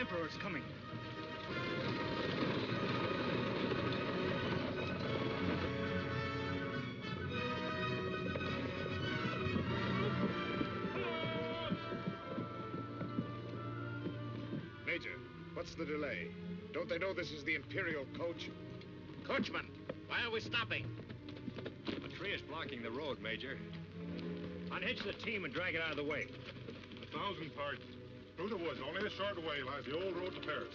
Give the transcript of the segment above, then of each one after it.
Emperor is coming. Major, what's the delay? Don't they know this is the Imperial coach? Coachman, why are we stopping? A tree is blocking the road, Major. Unhitch the team and drag it out of the way. 1,000 pardons. Through the woods, only a short way lies the old road to Paris.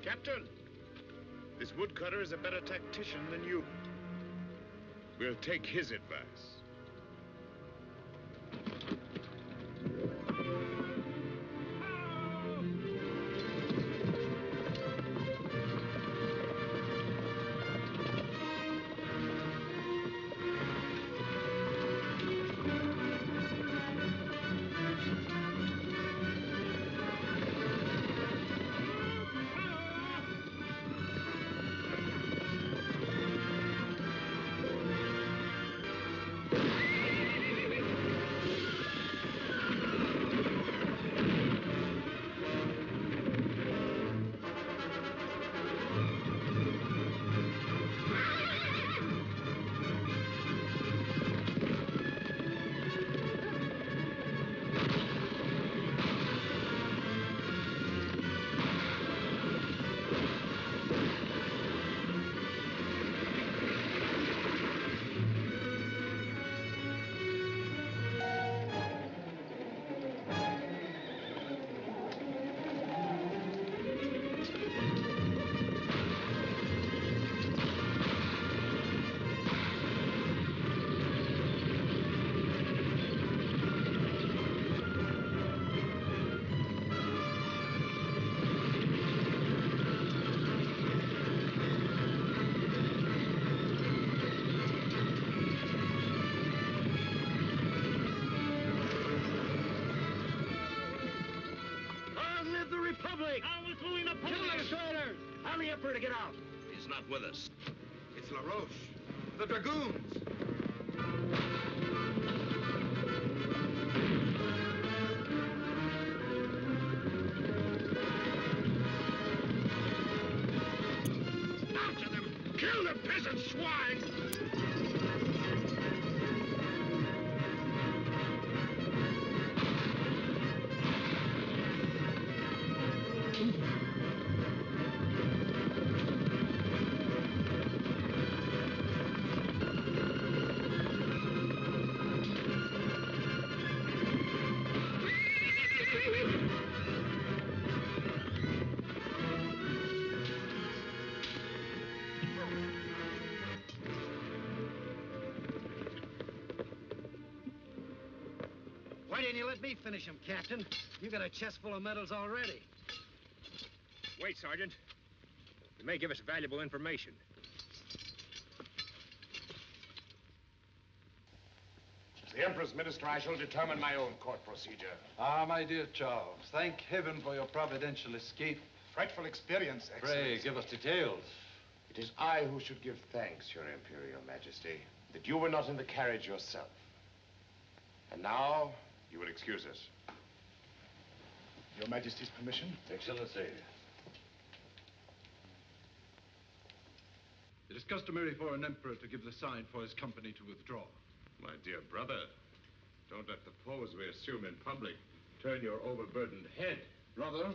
Captain, this woodcutter is a better tactician than you. We'll take his advice. He's not with us. It's LaRoche. The Dragoons. After them! Kill the peasant swine! Why didn't you let me finish him, Captain? You got a chest full of medals already. Wait, Sergeant. It may give us valuable information. As the Emperor's minister, I shall determine my own court procedure. Ah, my dear Charles, thank heaven for your providential escape. Frightful experience, Pray, Excellency. give us details. It is I who should give thanks, Your Imperial Majesty, that you were not in the carriage yourself. And now, you will excuse us. Your Majesty's permission? Excellency. It is customary for an emperor to give the sign for his company to withdraw. My dear brother, don't let the pose we assume in public turn your overburdened head. Brother,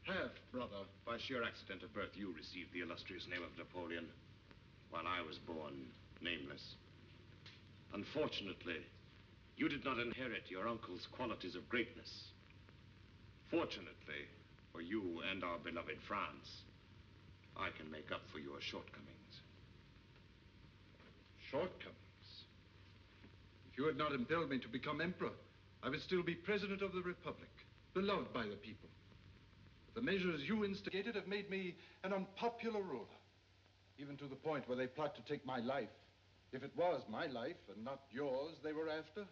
half-brother. By sheer accident of birth, you received the illustrious name of Napoleon, while I was born nameless. Unfortunately, you did not inherit your uncle's qualities of greatness. Fortunately for you and our beloved France, I can make up for your shortcomings. Shortcomings? If you had not impelled me to become emperor, I would still be president of the Republic, beloved by the people. But the measures you instigated have made me an unpopular ruler, even to the point where they plot to take my life. If it was my life and not yours they were after.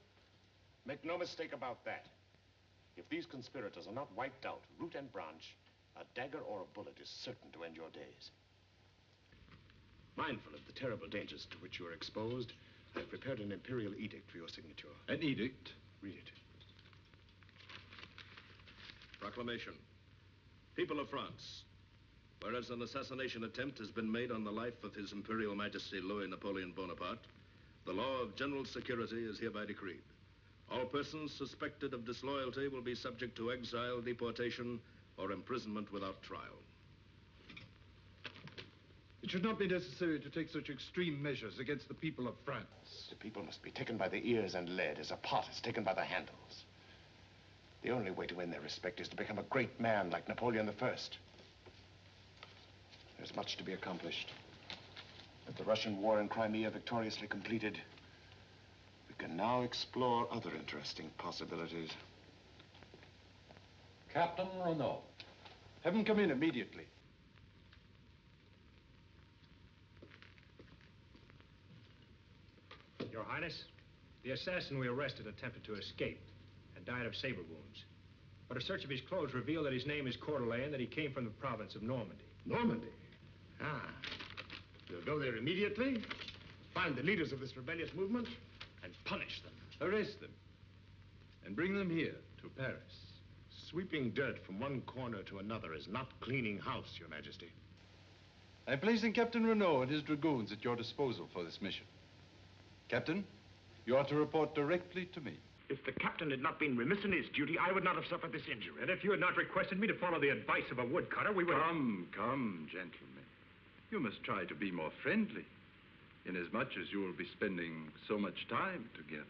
Make no mistake about that. If these conspirators are not wiped out, root and branch, a dagger or a bullet is certain to end your days. Mindful of the terrible dangers to which you are exposed, I've prepared an imperial edict for your signature. An edict? Read it. Proclamation. People of France, whereas an assassination attempt has been made on the life of His Imperial Majesty Louis Napoleon Bonaparte, the law of general security is hereby decreed. All persons suspected of disloyalty will be subject to exile, deportation, or imprisonment without trial. It should not be necessary to take such extreme measures against the people of France. The people must be taken by the ears and led as a pot is taken by the handles. The only way to win their respect is to become a great man like Napoleon I. There's much to be accomplished. With the Russian war in Crimea victoriously completed, we can now explore other interesting possibilities. Captain Renault. Have him come in immediately. Your Highness, the assassin we arrested attempted to escape and died of saber wounds. But a search of his clothes revealed that his name is Courtelet and that he came from the province of Normandy. Normandy? Ah. We'll go there immediately, find the leaders of this rebellious movement, and punish them. Arrest them. And bring them here to Paris. Sweeping dirt from one corner to another is not cleaning house, Your Majesty. I'm placing Captain Renault and his dragoons at your disposal for this mission. Captain, you are to report directly to me. If the captain had not been remiss in his duty, I would not have suffered this injury. And if you had not requested me to follow the advice of a woodcutter, we would... Come, gentlemen. You must try to be more friendly, inasmuch as you will be spending so much time together.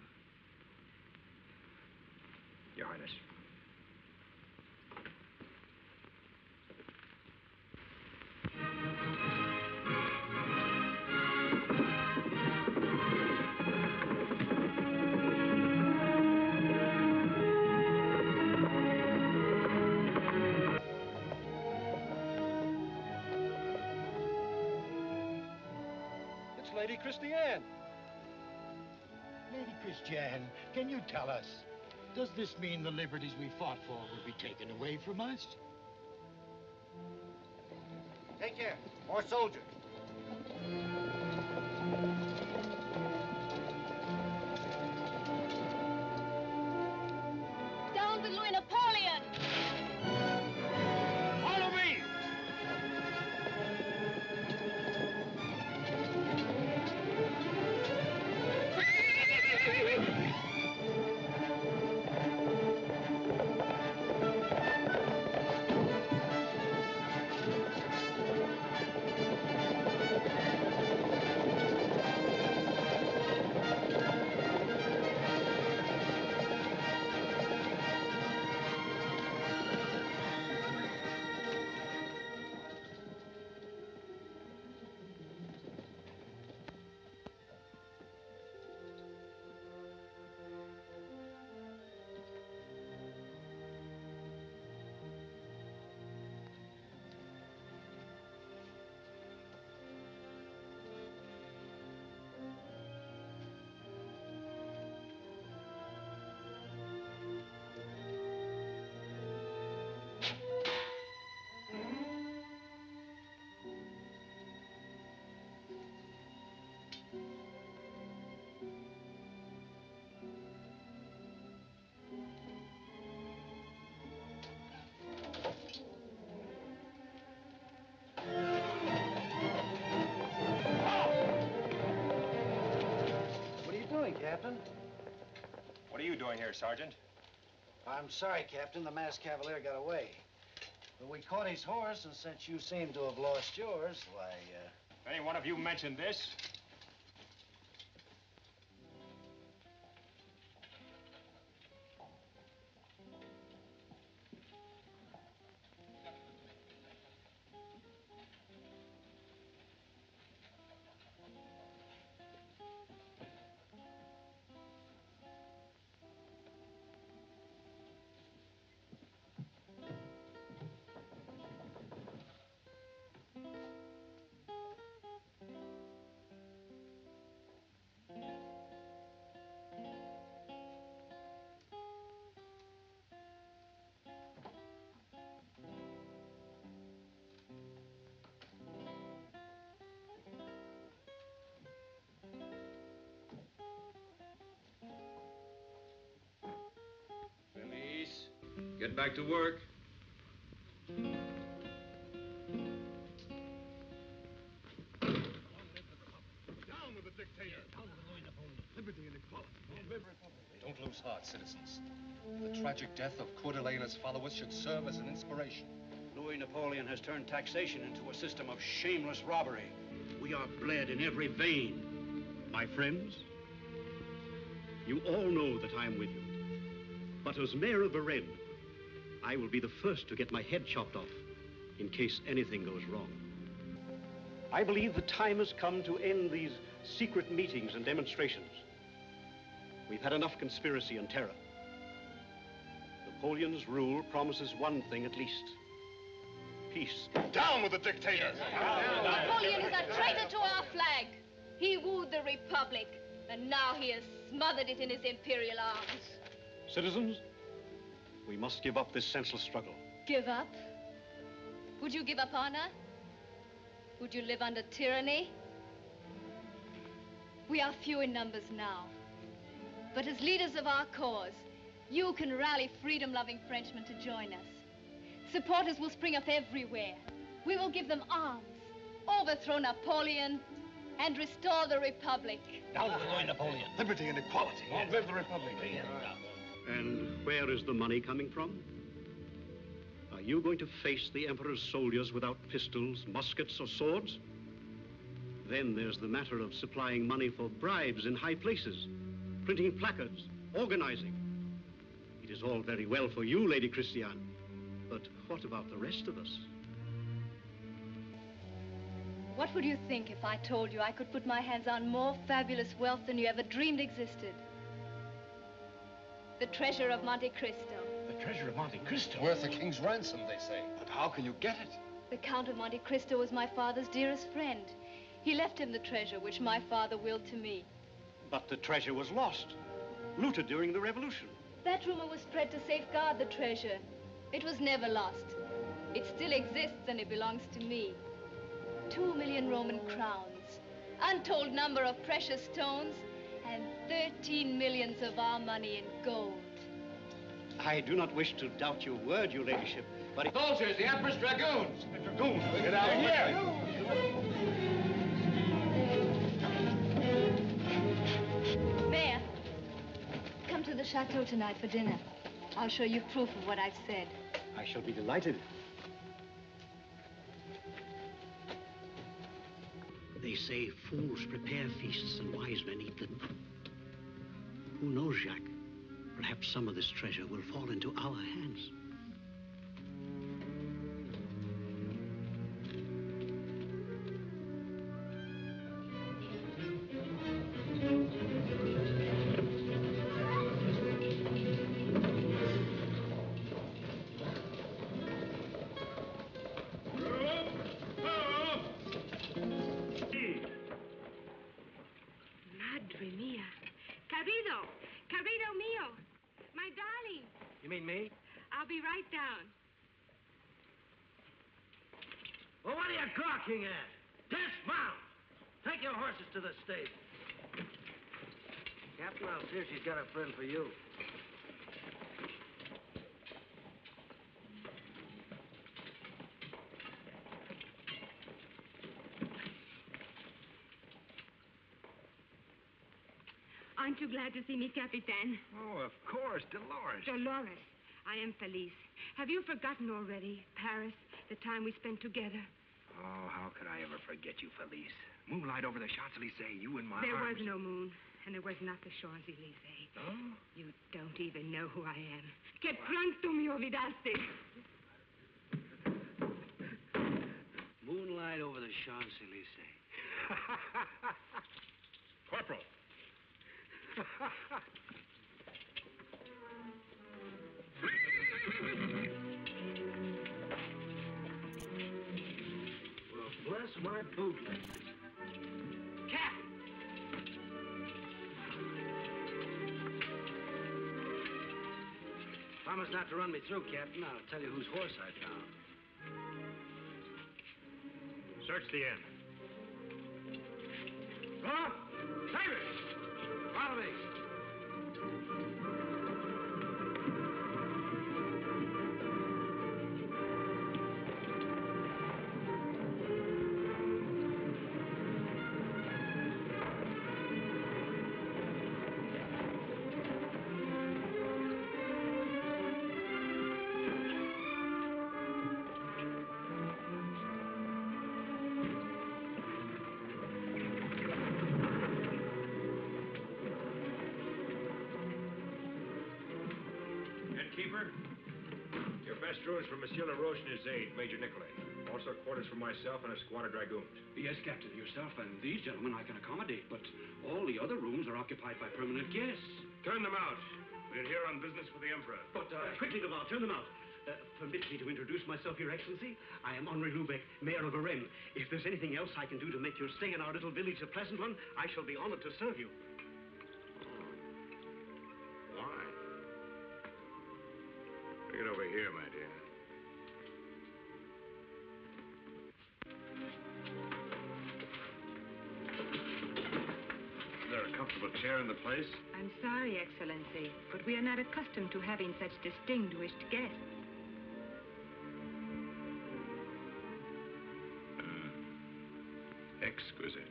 Your Highness. Lady Christiane. Lady Christiane, can you tell us, does this mean the liberties we fought for will be taken away from us? Take care. More soldiers. Down with Louis Napoleon! Follow me! Captain. What are you doing here, Sergeant? I'm sorry, Captain. The masked cavalier got away. But we caught his horse, and since you seem to have lost yours, why, Any one of you mentioned this? Get back to work. equality. Don't lose heart, citizens. The tragic death of Coeur d'Alene and his followers should serve as an inspiration. Louis Napoleon has turned taxation into a system of shameless robbery. We are bled in every vein. My friends, you all know that I am with you. But as mayor of Varennes, I will be the first to get my head chopped off in case anything goes wrong. I believe the time has come to end these secret meetings and demonstrations. We've had enough conspiracy and terror. Napoleon's rule promises one thing at least. Peace. Down with the dictators! Napoleon is a traitor to our flag. He wooed the Republic, and now he has smothered it in his imperial arms. Citizens, we must give up this senseless struggle. Give up? Would you give up honor? Would you live under tyranny? We are few in numbers now. But as leaders of our cause, you can rally freedom-loving Frenchmen to join us. Supporters will spring up everywhere. We will give them arms, overthrow Napoleon, and restore the Republic. Down with Louis Napoleon. Liberty and equality. Long live the Republic. And where is the money coming from? Are you going to face the Emperor's soldiers without pistols, muskets, or swords? Then there's the matter of supplying money for bribes in high places, printing placards, organizing. It is all very well for you, Lady Christiane, but what about the rest of us? What would you think if I told you I could put my hands on more fabulous wealth than you ever dreamed existed? The treasure of Monte Cristo. The treasure of Monte Cristo? Worth a king's ransom, they say. But how can you get it? The Count of Monte Cristo was my father's dearest friend. He left him the treasure which my father willed to me. But the treasure was lost, looted during the revolution. That rumor was spread to safeguard the treasure. It was never lost. It still exists and it belongs to me. 2 million Roman crowns, untold number of precious stones, and 13 millions of our money in gold. I do not wish to doubt your word, your ladyship, but... Soldiers, the Emperor's dragoons! The dragoons! Get out of here! Mayor, come to the chateau tonight for dinner. I'll show you proof of what I've said. I shall be delighted. They say fools prepare feasts and wise men eat them. Who knows, Jacques? Perhaps some of this treasure will fall into our hands. Madre mia. Querido. Querido mio. My darling. You mean me? I'll be right down. Well, what are you gawking at? Dismount! Take your horses to the stable. Captain, I'll see if she's got a friend for you. Aren't you glad to see me, Capitan? Oh, of course, Dolores. Dolores. I am Felice. Have you forgotten already, Paris, the time we spent together? Oh, how could I ever forget you, Felice? Moonlight over the Champs-Élysées, you in my There arms. was no moon, and there was not the Champs-Élysées. Oh? You don't even know who I am. Que pronto me olvidaste. Moonlight over the Champs-Élysées. Corporal. Well, bless my bootleg. Cap! Promise not to run me through, Captain. I'll tell you whose horse I found. Search the inn. Huh? Sabres! Follow me. Keeper. Your best rooms for Monsieur LaRoche and his aide, Major Nicolay. Also quarters for myself and a squad of dragoons. Yes, Captain, yourself and these gentlemen I can accommodate, but all the other rooms are occupied by permanent guests. Turn them out. We're here on business for the Emperor. But, quickly, Lamar, turn them out. Permit me to introduce myself, Your Excellency. I am Henri Lubeck, Mayor of Varennes. If there's anything else I can do to make your stay in our little village a pleasant one, I shall be honored to serve you. Why? Bring it over here, my dear. Is there a comfortable chair in the place? I'm sorry, Excellency, but we are not accustomed to having such distinguished guests. Exquisite.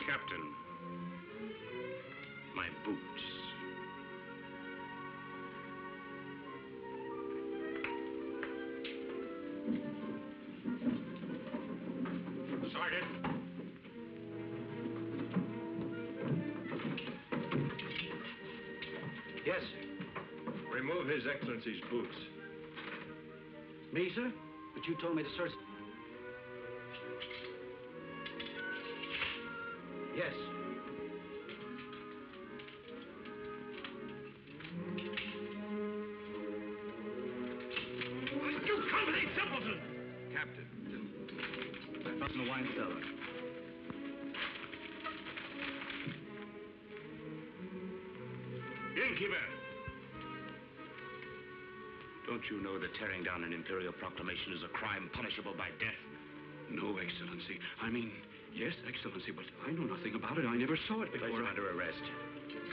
Captain, my boots. Sergeant. Yes, Remove His Excellency's boots. me, sir? But you told me to search... Yes. You convict simpleton! Captain, I found in the wine cellar. Innkeeper! Don't you know that tearing down an imperial proclamation is a crime punishable by death? No, Excellency. I mean, yes, Excellency, but I know nothing about it. I never saw it before. Place him under arrest.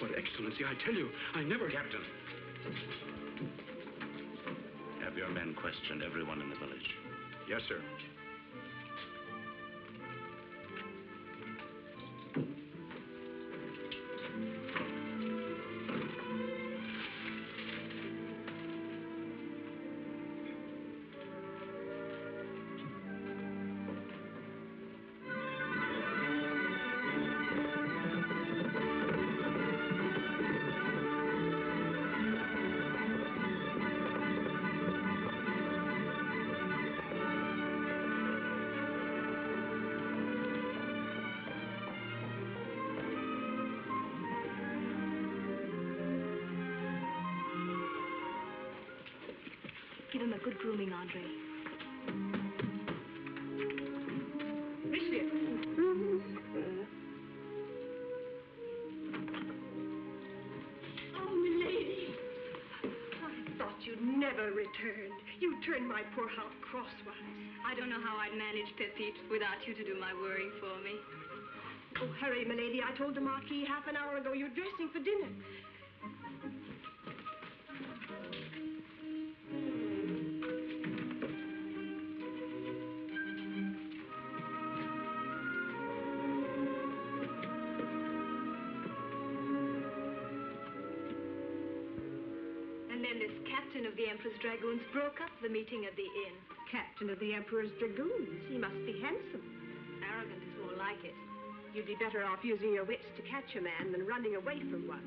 But, Excellency, I tell you, I never... Captain. Have your men questioned everyone in the village? Yes, sir. Give him a good grooming, Andre. Monsieur. Oh, milady. I thought you'd never returned. You turned my poor house crosswise. I don't know how I'd manage, Pepite, without you to do my worrying for me. Oh, hurry, milady. I told the Marquis half an hour ago you're dressing for dinner. Captain of the Emperor's Dragoons broke up the meeting at the inn. Captain of the Emperor's Dragoons. He must be handsome. Arrogant is more like it. You'd be better off using your wits to catch a man than running away from one.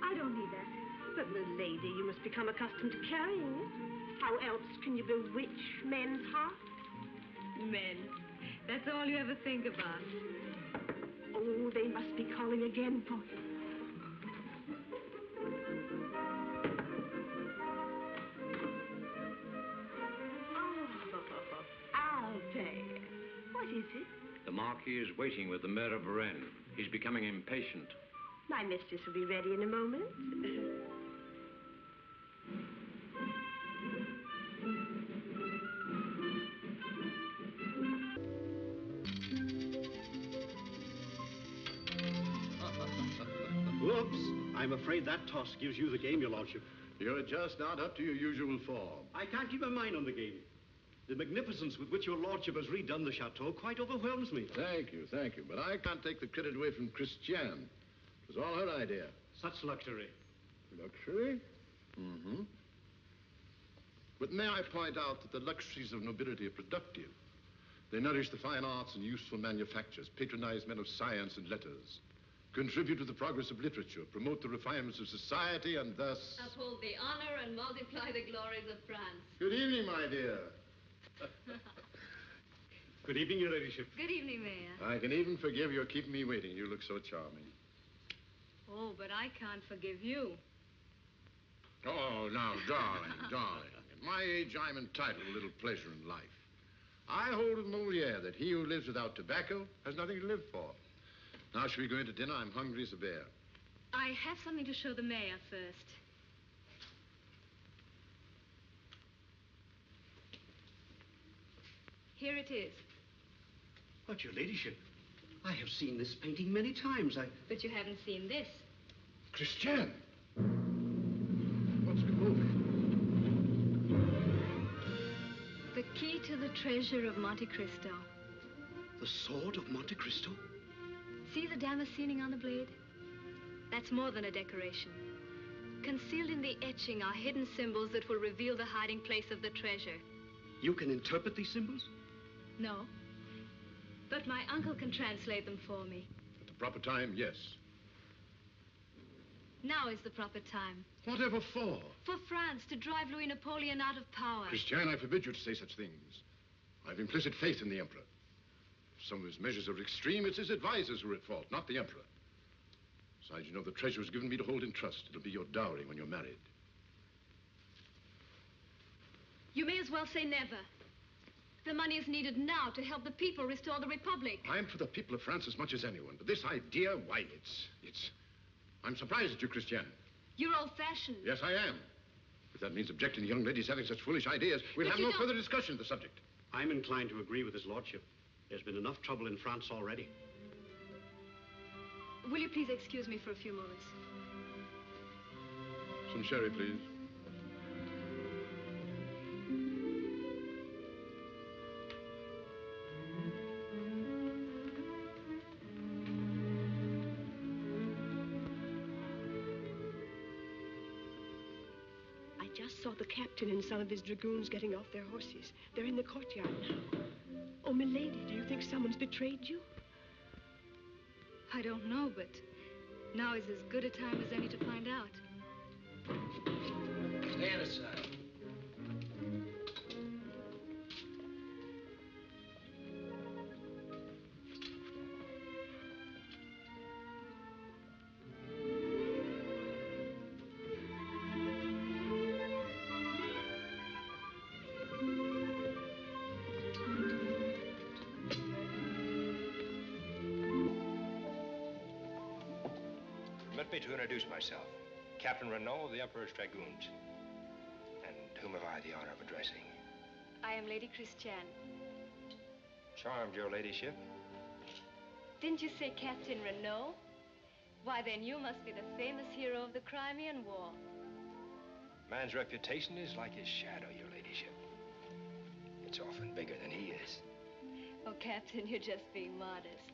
I don't need that. But, milady, you must become accustomed to carrying it. How else can you bewitch men's hearts? Men. That's all you ever think about. Oh, they must be calling again for you. What is it? The Marquis is waiting with the Mayor of Varennes. He's becoming impatient. My mistress will be ready in a moment. Whoops! I'm afraid that toss gives you the game, Your Lordship. You're just not up to your usual form. I can't keep my mind on the game. The magnificence with which your lordship has redone the chateau quite overwhelms me. Thank you. But I can't take the credit away from Christiane. It was all her idea. Such luxury. Luxury? Mm-hmm. But may I point out that the luxuries of nobility are productive. They nourish the fine arts and useful manufactures, patronize men of science and letters, contribute to the progress of literature, promote the refinements of society, and thus... uphold the honor and multiply the glories of France. Good evening, my dear. Good evening, Your Ladyship. Good evening, Mayor. I can even forgive your keeping me waiting. You look so charming. Oh, but I can't forgive you. Oh, now, darling, darling. At my age, I'm entitled to a little pleasure in life. I hold with Moliere that he who lives without tobacco has nothing to live for. Now, shall we go into dinner? I'm hungry as a bear. I have something to show the mayor first. Here it is. But, Your Ladyship, I have seen this painting many times. But you haven't seen this. Christiane! What's been moving? The key to the treasure of Monte Cristo. The sword of Monte Cristo? See the damascening on the blade? That's more than a decoration. Concealed in the etching are hidden symbols that will reveal the hiding place of the treasure. You can interpret these symbols? No. But my uncle can translate them for me. At the proper time, yes. Now is the proper time. Whatever for? For France to drive Louis Napoleon out of power. Christiane, I forbid you to say such things. I've implicit faith in the Emperor. If some of his measures are extreme, it's his advisors who are at fault, not the Emperor. Besides, you know, the treasure was given me to hold in trust. It'll be your dowry when you're married. You may as well say never. The money is needed now to help the people restore the Republic. I'm for the people of France as much as anyone, but this idea, why, it's... I'm surprised at you, Christiane. You're old-fashioned. Yes, I am. If that means objecting to young ladies having such foolish ideas, we'll have no further discussion of the subject. I'm inclined to agree with his lordship. There's been enough trouble in France already. Will you please excuse me for a few moments? Some sherry, please. I just saw the captain and some of his dragoons getting off their horses. They're in the courtyard now. Oh, milady, do you think someone's betrayed you? I don't know, but now is as good a time as any to find out. Stand aside. Permit me to introduce myself. Captain Renault of the Emperor's Dragoons. And whom have I the honor of addressing? I am Lady Christiane. Charmed, your ladyship. Didn't you say Captain Renault? Why, then you must be the famous hero of the Crimean War. Man's reputation is like his shadow, your ladyship. It's often bigger than he is. Oh, Captain, you're just being modest.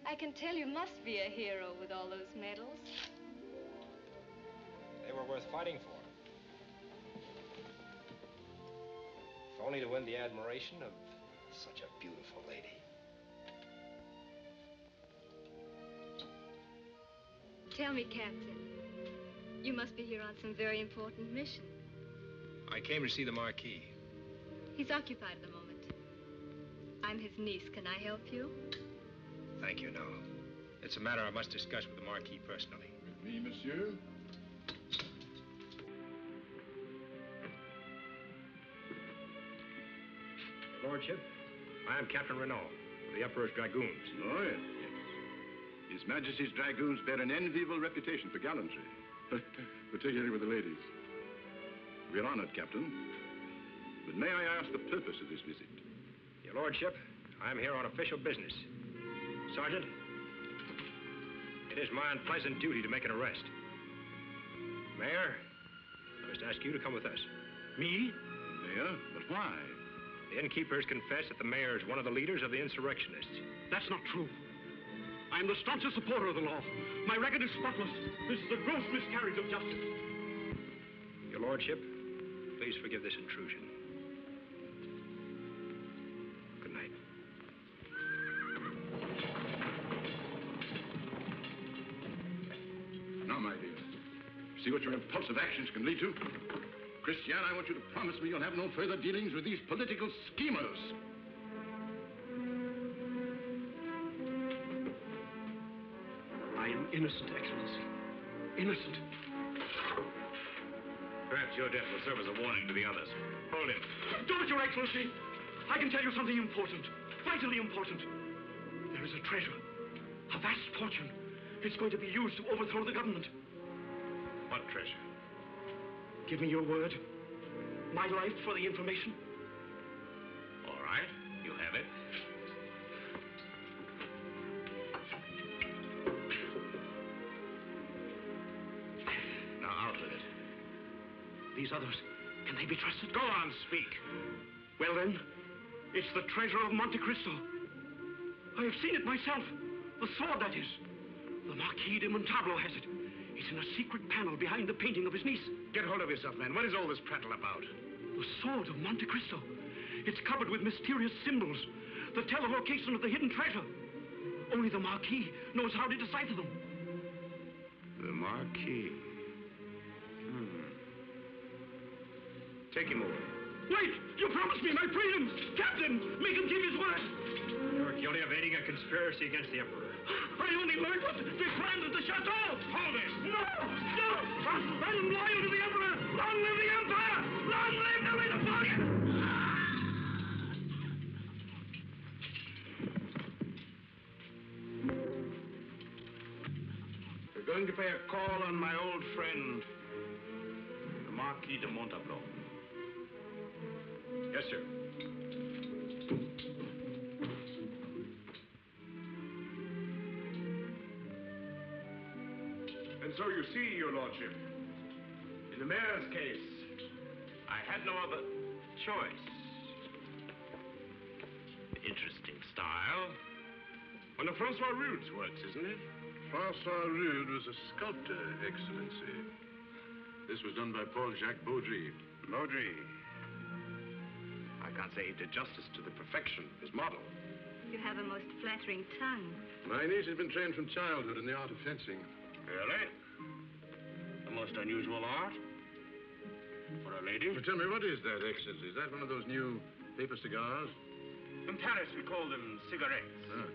I can tell you must be a hero with all those medals. They were worth fighting for. If only to win the admiration of such a beautiful lady. Tell me, Captain, you must be here on some very important mission. I came to see the Marquis. He's occupied at the moment. I'm his niece. Can I help you? Thank you, no. It's a matter I must discuss with the Marquis personally. With me, monsieur? Your Lordship, I am Captain Renault of the Emperor's Dragoons. Oh, yes, yes. His Majesty's Dragoons bear an enviable reputation for gallantry, particularly with the ladies. We're honored, Captain. But may I ask the purpose of this visit? Your Lordship, I am here on official business. Sergeant, it is my unpleasant duty to make an arrest. Mayor, I must ask you to come with us. Me? Mayor? But why? The innkeepers confess that the mayor is one of the leaders of the insurrectionists. That's not true. I am the staunchest supporter of the law. My record is spotless. This is a gross miscarriage of justice. Your Lordship, Please forgive this intrusion. Good night. Now, my dear, see what your impulsive actions can lead to? Christiane, I want you to promise me you'll have no further dealings with these political schemers. I am innocent, Excellency. Innocent. Perhaps your death will serve as a warning to the others. Hold him. Don't, Your Excellency! I can tell you something important. Vitally important. There is a treasure. A vast fortune. It's going to be used to overthrow the government. What treasure? Give me your word. My life for the information. All right, you have it. Now, out with it. These others, can they be trusted? Go on, speak. Well, then, it's the treasure of Monte Cristo. I have seen it myself. The sword, that is. The Marquis de Montalvo has it. It's in a secret panel behind the painting of his niece. Get hold of yourself, man. What is all this prattle about? The sword of Monte Cristo. It's covered with mysterious symbols that tell the location of the hidden treasure. Only the Marquis knows how to decipher them. The Marquis. Take him away. Wait! You promised me my freedom! Captain, make him keep his word! You're guilty of aiding a conspiracy against the Emperor. I only learned what they planned at the chateau! Hold it! No! No! I am loyal to the Emperor! Long live the Empire! Long live Louis Napoleon! We're going to pay a call on my old friend, the Marquis de Montalvo. Yes, sir. And so you see, your lordship, in the mayor's case, I had no other choice. Interesting style. One of Francois Rude's works, isn't it? Francois Rude was a sculptor, Excellency. This was done by Paul-Jacques Baudry. Baudry. I can't say he did justice to the perfection of his model. You have a most flattering tongue. My niece has been trained from childhood in the art of fencing. Really? A most unusual art? For a lady? Well, tell me, what is that, Excellency? Is that one of those new paper cigars? In Paris, we call them cigarettes. Ah.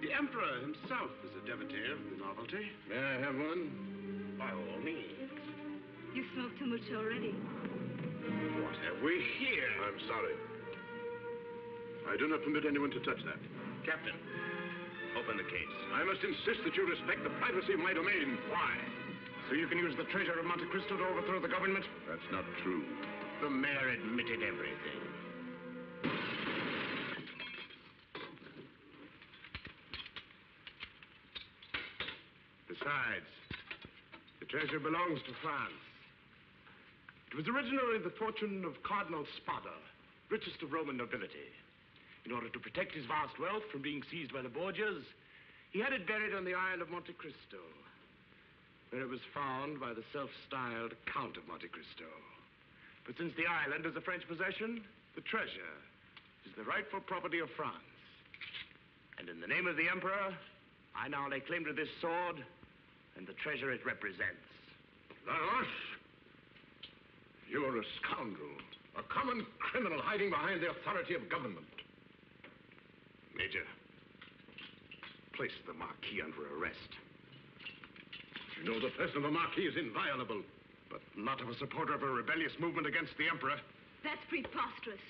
The Emperor himself is a devotee of the novelty. May I have one? By all means. You smoke too much already. What have we here? I'm sorry. I do not permit anyone to touch that. Captain, open the case. I must insist that you respect the privacy of my domain. Why? So you can use the treasure of Monte Cristo to overthrow the government? That's not true. The mayor admitted everything. Besides, the treasure belongs to France. It was originally the fortune of Cardinal Spada, richest of Roman nobility. In order to protect his vast wealth from being seized by the Borgias, he had it buried on the island of Monte Cristo, where it was found by the self-styled Count of Monte Cristo. But since the island is a French possession, the treasure is the rightful property of France. And in the name of the Emperor, I now lay claim to this sword and the treasure it represents. Laroche! You're a scoundrel, a common criminal hiding behind the authority of government. Major, place the Marquis under arrest. You know the person of the Marquis is inviolable. But not of a supporter of a rebellious movement against the Emperor. That's preposterous.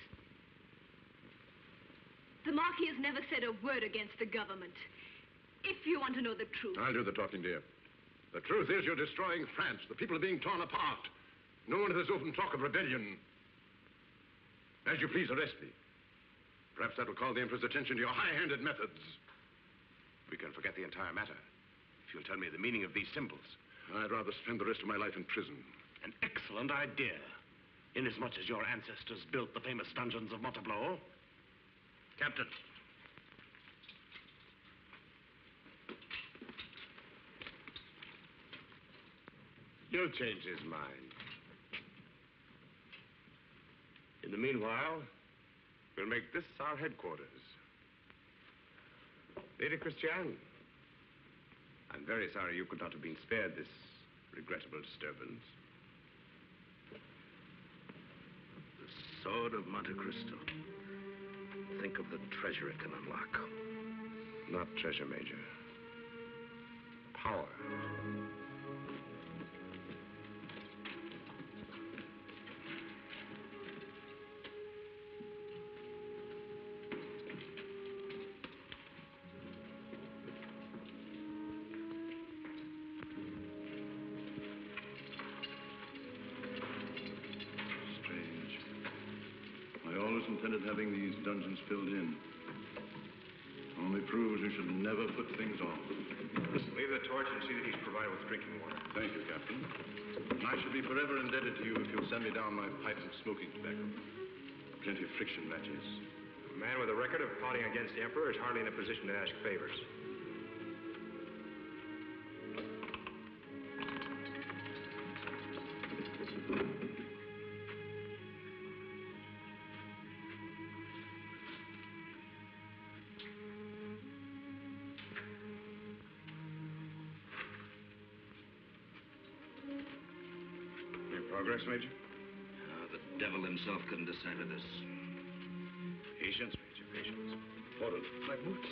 The Marquis has never said a word against the government. If you want to know the truth... I'll do the talking, dear. The truth is you're destroying France. The people are being torn apart. No one has open talk of rebellion. As you please, arrest me. Perhaps that'll call the Emperor's attention to your high-handed methods. We can forget the entire matter if you'll tell me the meaning of these symbols. I'd rather spend the rest of my life in prison. An excellent idea, inasmuch as your ancestors built the famous dungeons of Montalvo. Captain. He'll change his mind. the meanwhile, we'll make this our headquarters. Lady Christiane, I'm very sorry you could not have been spared this regrettable disturbance. The Sword of Monte Cristo. Think of the treasure it can unlock. Not treasure, Major. Power. Strange. I always intended having these dungeons filled in. Only proves you should never put things off. Leave the torch and see that he's provided with drinking water. Thank you, Captain. I shall be forever indebted to you if you'll send me down my pipe and smoking tobacco. Plenty of friction matches. A man with a record of plotting against the Emperor is hardly in a position to ask favors. Progress, Major? The devil himself couldn't decide of this. Patience, Major, patience. Hold my boots.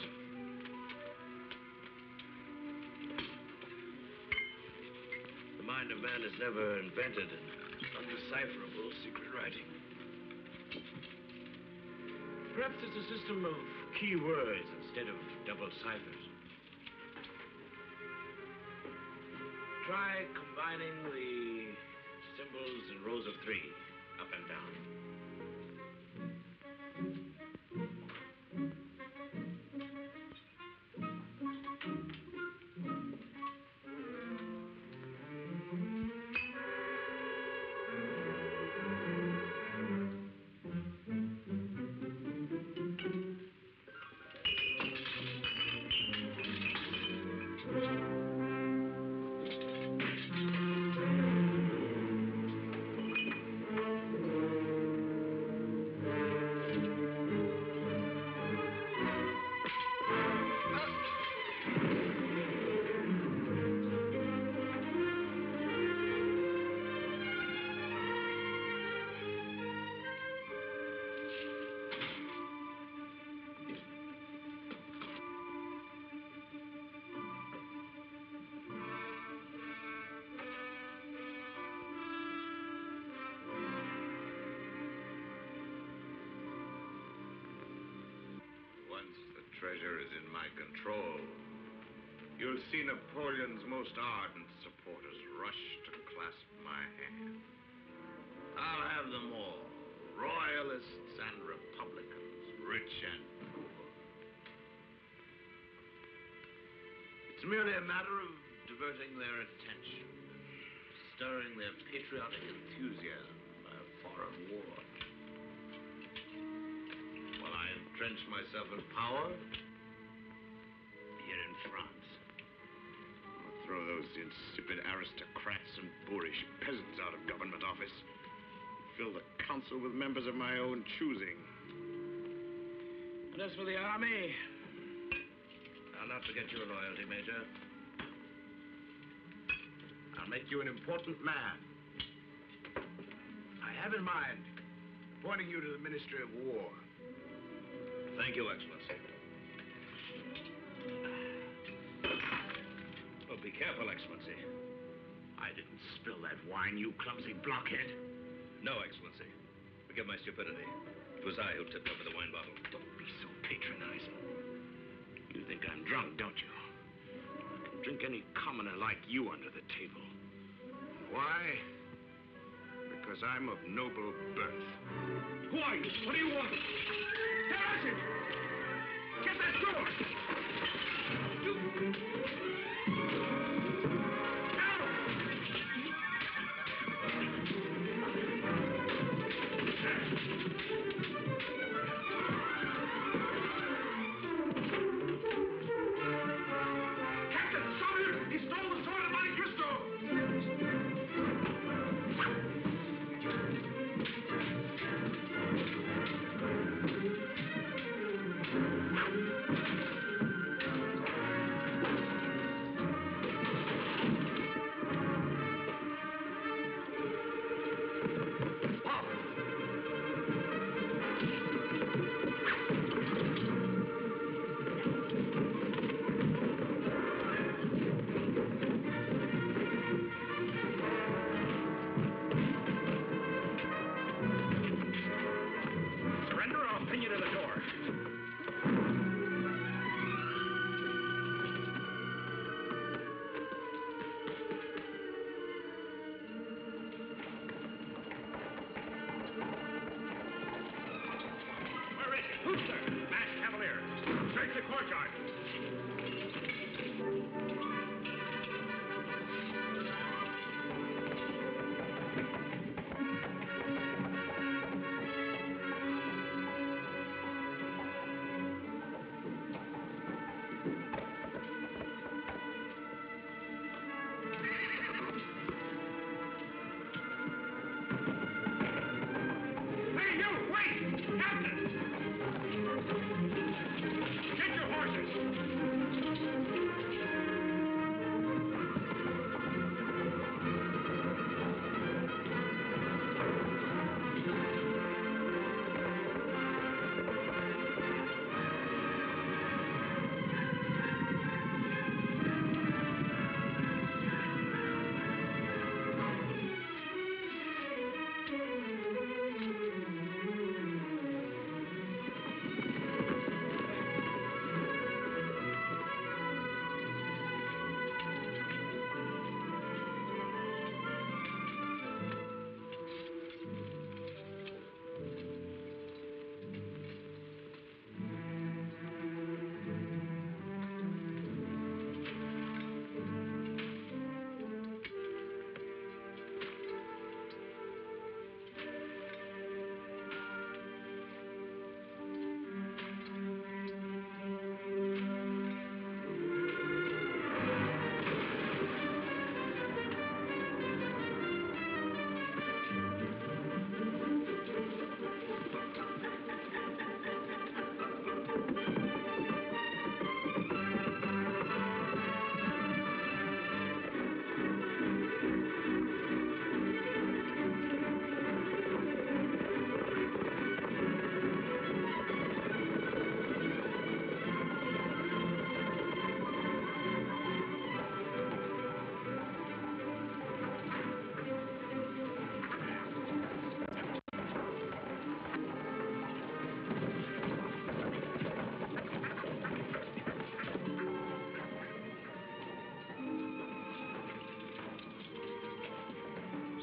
The mind of man has never invented an undecipherable secret writing. Perhaps it's a system of key words instead of double ciphers. Try combining the symbols in rows of 3, up and down. Once the treasure is in my control, you'll see Napoleon's most ardent supporters rush to clasp my hand. I'll have them all, royalists and republicans, rich and poor. It's merely a matter of diverting their attention, stirring their patriotic enthusiasm by a foreign war. While I entrench myself in power here in France. I'll throw those insipid aristocrats and boorish peasants out of government office. Fill the council with members of my own choosing. And as for the army, I'll not forget your loyalty, Major. I'll make you an important man. I have in mind appointing you to the Ministry of War. Thank you, Excellency. Oh, be careful, Excellency. I didn't spill that wine, you clumsy blockhead. No, Excellency. Forgive my stupidity. It was I who tipped over the wine bottle. Don't be so patronizing. You think I'm drunk, don't you? I can drink any commoner like you under the table. Why? Because I'm of noble birth. Who are you? What do you want? There is it! Get that door! Captain, stop him! He stole the sword of Monte Cristo! the courtyard. Hey, you! Wait! Captain! Get your horses!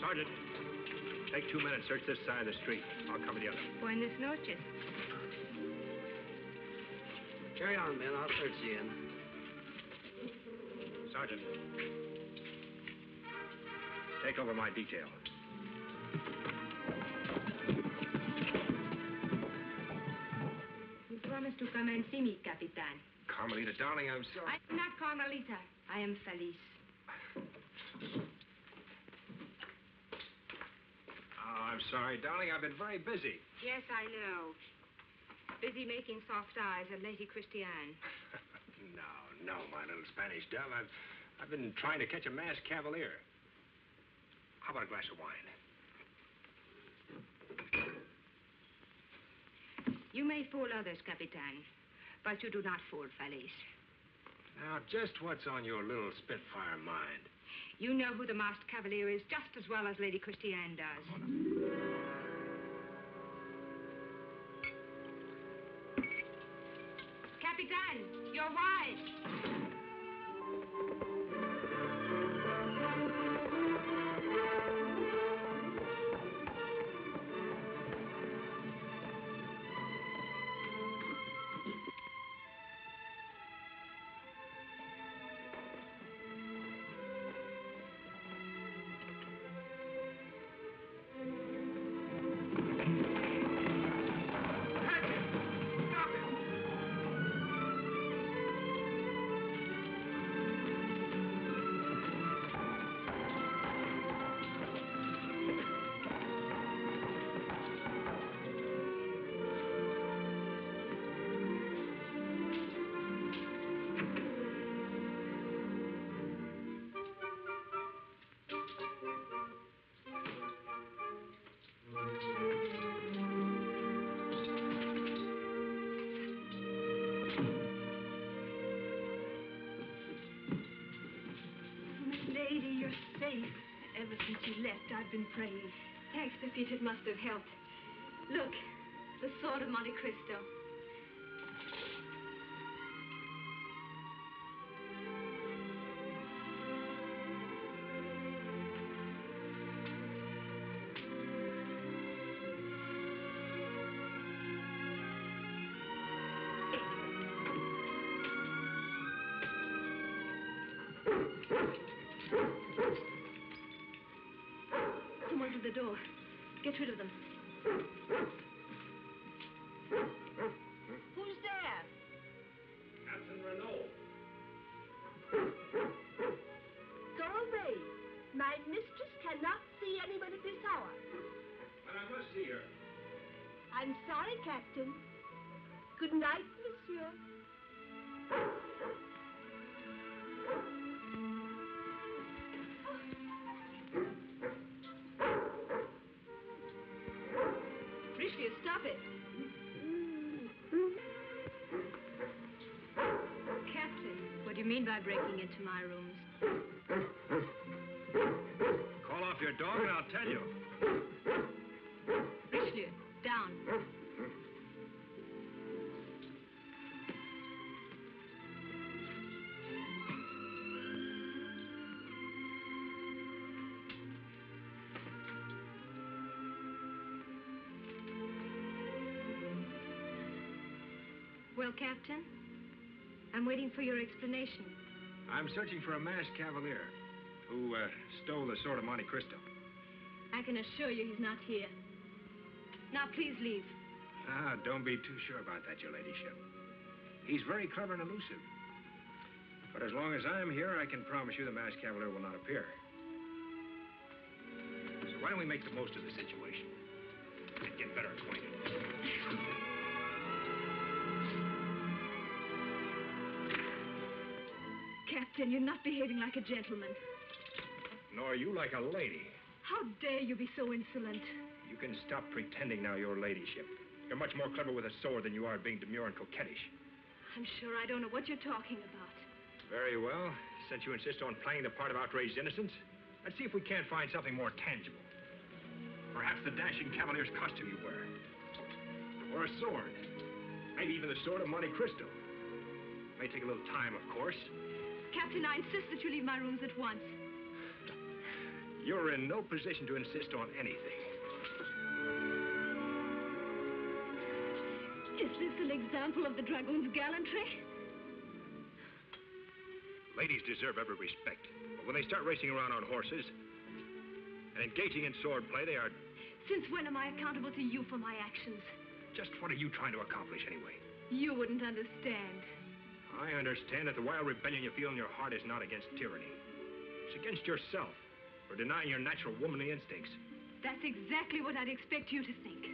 Sergeant, take 2 men and search this side of the street. I'll cover the other. Buenas noches. Carry on, men. I'll search the inn. Sergeant, take over my detail. You promised to come and see me, Capitan. Carmelita, darling, I'm sorry. I'm not Carmelita. I am Feliz. Oh, I'm sorry, darling. I've been very busy. Yes, I know. Busy making soft eyes at Lady Christiane. No, my little Spanish dove. I've been trying to catch a masked cavalier. How about a glass of wine? You may fool others, Capitan, but you do not fool Feliz. Now, just what's on your little Spitfire mind? You know who the masked cavalier is just as well as Lady Christiane does. Capitan, your wife. Lady, you're safe. Ever since you left, I've been praying. Thanks, Pepita. It must have helped. Look, the sword of Monte Cristo. the door. Get rid of them. Who's there? Captain Renault. Go away. My mistress cannot see anyone at this hour. But I must see her. I'm sorry, Captain. Good night, monsieur. Richelieu, stop it. Captain, what do you mean by breaking into my rooms? Call off your dog and I'll tell you. Richelieu, down. Well, Captain, I'm waiting for your explanation. I'm searching for a masked cavalier who stole the sword of Monte Cristo. I can assure you he's not here. Now, please leave. Ah, don't be too sure about that, your ladyship. He's very clever and elusive. But as long as I'm here, I can promise you the masked cavalier will not appear. So why don't we make the most of the situation and get better acquainted? Captain, you're not behaving like a gentleman. Nor you like a lady. How dare you be so insolent? You can stop pretending now, your ladyship. You're much more clever with a sword than you are at being demure and coquettish. I'm sure I don't know what you're talking about. Very well. Since you insist on playing the part of outraged innocence, let's see if we can't find something more tangible. Perhaps the dashing cavalier's costume you wear. Or a sword. Maybe even the sword of Monte Cristo. May take a little time, of course. Captain, I insist that you leave my rooms at once. You're in no position to insist on anything. Is this an example of the dragoon's gallantry? Ladies deserve every respect. But when they start racing around on horses and engaging in sword play, they are... Since when am I accountable to you for my actions? Just what are you trying to accomplish, anyway? You wouldn't understand. I understand that the wild rebellion you feel in your heart is not against tyranny. It's against yourself for denying your natural womanly instincts. That's exactly what I'd expect you to think.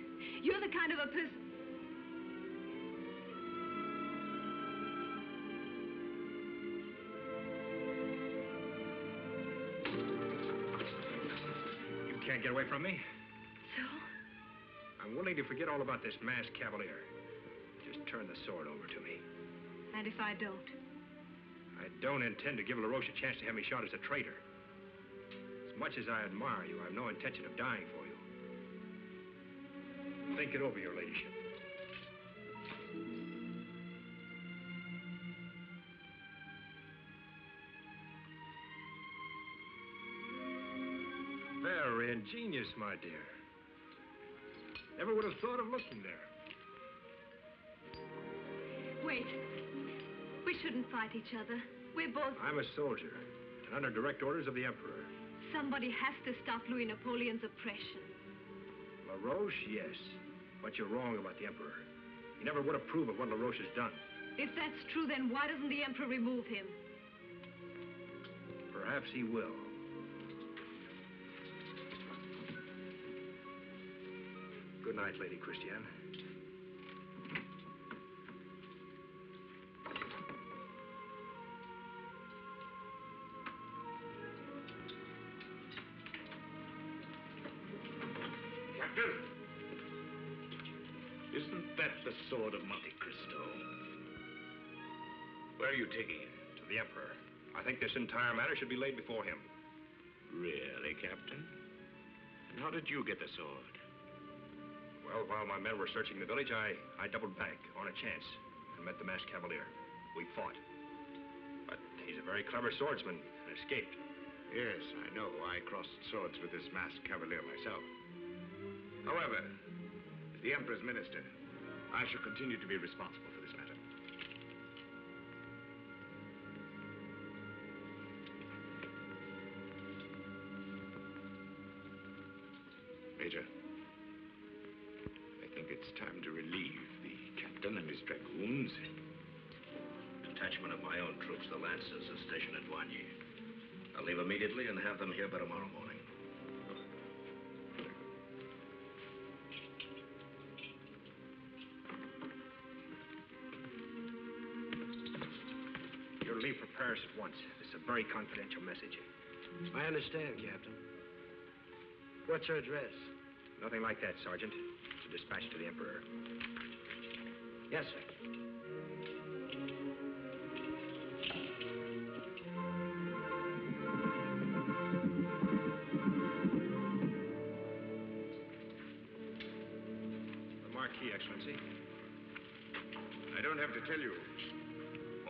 You're the kind of a person... You can't get away from me. So? I'm willing to forget all about this masked cavalier. Just turn the sword over to me. And if I don't? I don't intend to give LaRoche a chance to have me shot as a traitor. As much as I admire you, I have no intention of dying for you. Think it over, your ladyship. Very ingenious, my dear. Never would have thought of looking there. Wait. We shouldn't fight each other. We're both... I'm a soldier, and under direct orders of the Emperor. Somebody has to stop Louis Napoleon's oppression. LaRoche, yes. But you're wrong about the Emperor. He never would approve of what LaRoche has done. If that's true, then why doesn't the Emperor remove him? Perhaps he will. Good night, Lady Christiane. Captain! Isn't that the sword of Monte Cristo? Where are you taking it? To the Emperor. I think this entire matter should be laid before him. Really, Captain? And how did you get the sword? Well, while my men were searching the village, I doubled back on a chance and met the masked cavalier. We fought. But he's a very clever swordsman and escaped. Yes, I know. I crossed swords with this masked cavalier myself. However, as the Emperor's minister, I shall continue to be responsible for this matter. Major, I think it's time to relieve the captain and his dragoons. A detachment of my own troops, the Lancers, is stationed at Wanye. I'll leave immediately and have them here by tomorrow morning. You'll leave for Paris at once. This is a very confidential message. I understand, Captain. What's her address? Nothing like that, Sergeant. It's a dispatch to the Emperor. Yes, sir. The Marquis, Excellency. I don't have to tell you.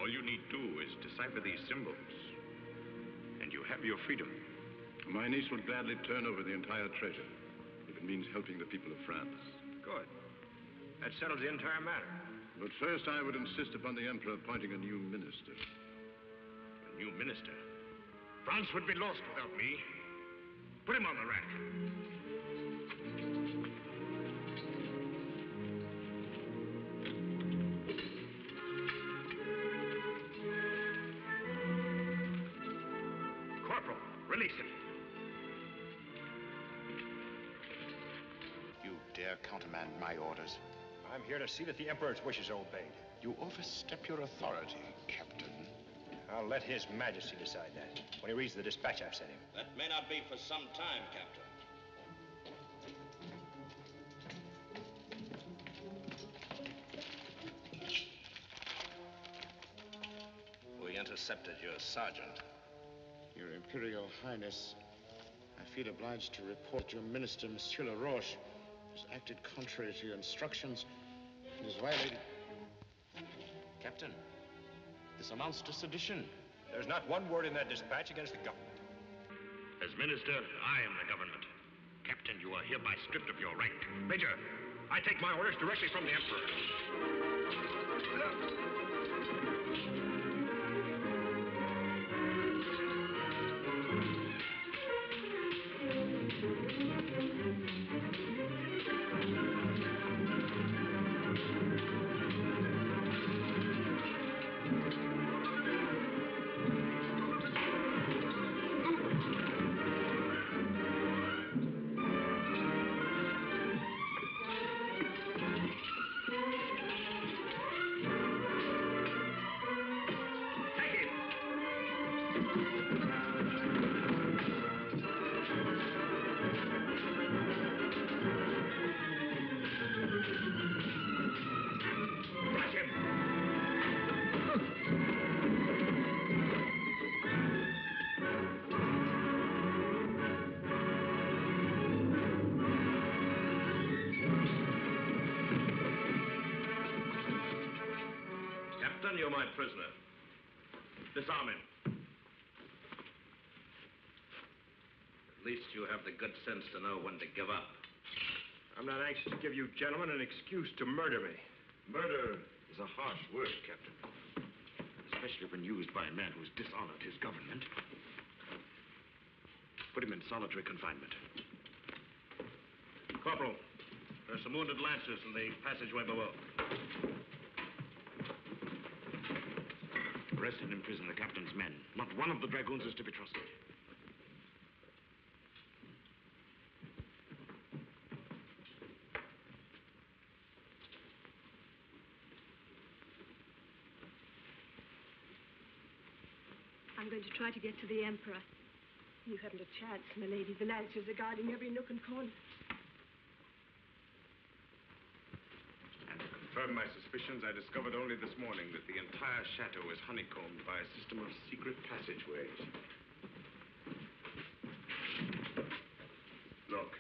All you need do is decipher these symbols, and you have your freedom. My niece will gladly turn over the entire treasure, if it means helping the people of France. Good. That settles the entire matter. But first, I would insist upon the Emperor appointing a new minister. A new minister? France would be lost without me. Put him on the rack. Corporal, release him. You dare countermand my orders? I'm here to see that the Emperor's wishes are obeyed. You overstep your authority, Captain. I'll let His Majesty decide that when he reads the dispatch I've sent him. That may not be for some time, Captain. We intercepted your sergeant. Your Imperial Highness, I feel obliged to report your minister, Monsieur Laroche, has acted contrary to your instructions and has violated... Captain, this amounts to sedition. There's not one word in that dispatch against the government. As minister, I am the government. Captain, you are hereby stripped of your rank. Major, I take my orders directly from the Emperor. Captain, you're my prisoner. Disarm him. At least you have the good sense to know when to give up. I'm not anxious to give you gentlemen an excuse to murder me. Murder is a harsh word, Captain. Especially when used by a man who's dishonored his government. Put him in solitary confinement. Corporal, there's some wounded Lancers in the passageway below. Arrest and imprison the captain's men. Not one of the dragoons is to be trusted. I'm going to try to get to the Emperor. You haven't a chance, milady. The Lancers are guarding every nook and corner. And to confirm my suspicions, I discovered only this morning that the entire chateau is honeycombed by a system of secret passageways. Look.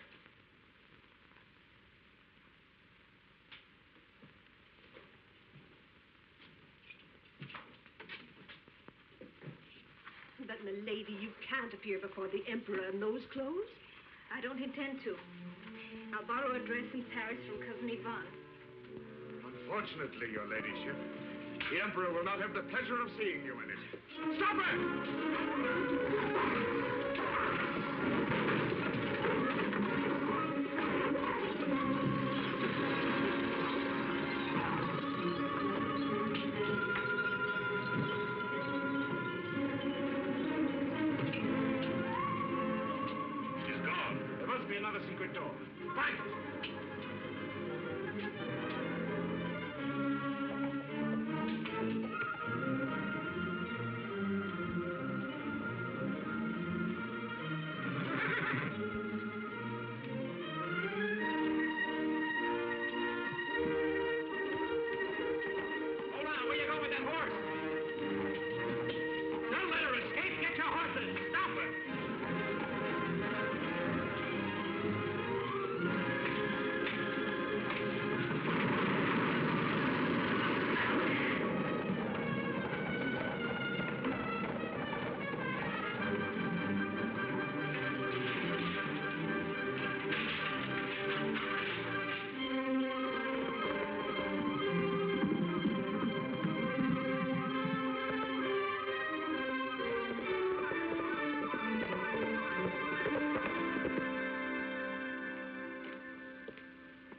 But, milady, you can't appear before the Emperor in those clothes. I don't intend to. I'll borrow a dress in Paris from Cousin Yvonne. Unfortunately, your ladyship, the Emperor will not have the pleasure of seeing you in it. Stop it! secret door. Find it!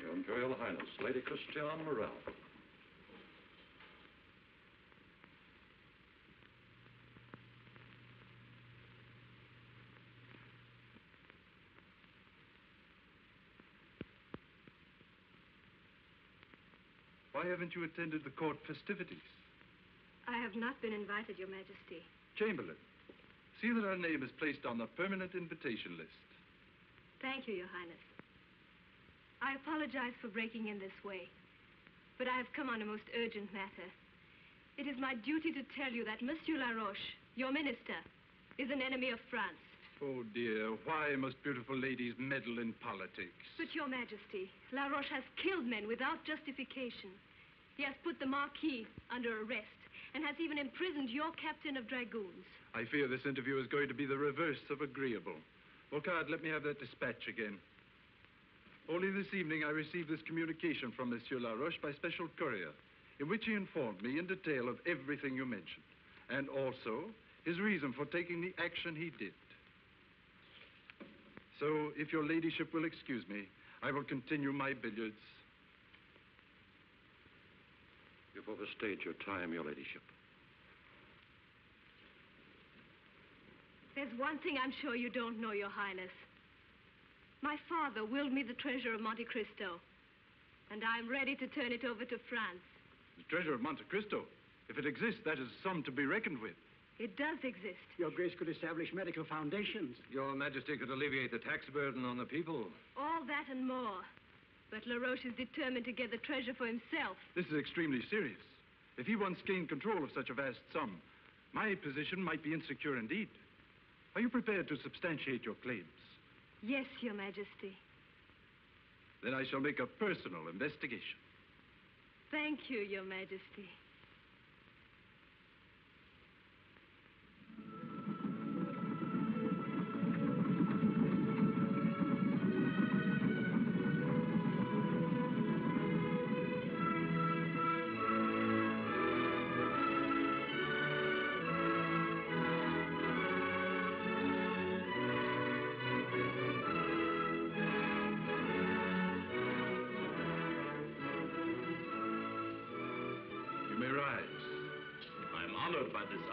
Your Imperial Highness, Lady Christiane Morel. Why haven't you attended the court festivities? I have not been invited, Your Majesty. Chamberlain, see that our name is placed on the permanent invitation list. Thank you, Your Highness. I apologize for breaking in this way, but I have come on a most urgent matter. It is my duty to tell you that Monsieur Laroche, your minister, is an enemy of France. Oh, dear, why must beautiful ladies meddle in politics? But, Your Majesty, Laroche has killed men without justification. He has put the Marquis under arrest and has even imprisoned your captain of dragoons. I fear this interview is going to be the reverse of agreeable. Bocard, let me have that dispatch again. Only this evening I received this communication from Monsieur Laroche by special courier, in which he informed me in detail of everything you mentioned, and also his reason for taking the action he did. So, if your ladyship will excuse me, I will continue my billiards. You've overstayed your time, your ladyship. There's one thing I'm sure you don't know, Your Highness. My father willed me the treasure of Monte Cristo, and I'm ready to turn it over to France. The treasure of Monte Cristo? If it exists, that is a sum to be reckoned with. It does exist. Your Grace could establish medical foundations. Your Majesty could alleviate the tax burden on the people. All that and more. But Laroche is determined to get the treasure for himself. This is extremely serious. If he once gained control of such a vast sum, my position might be insecure indeed. Are you prepared to substantiate your claims? Yes, Your Majesty. Then I shall make a personal investigation. Thank you, Your Majesty.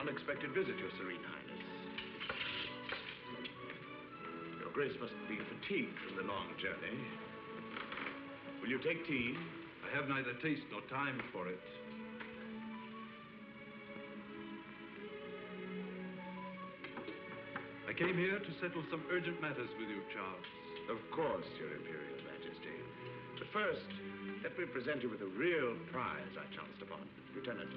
Unexpected visit, Your Serene Highness. Your Grace must be fatigued from the long journey. Will you take tea? I have neither taste nor time for it. I came here to settle some urgent matters with you, Charles. Of course, Your Imperial Majesty. But first, let me present you with a real prize I chanced upon. Lieutenant,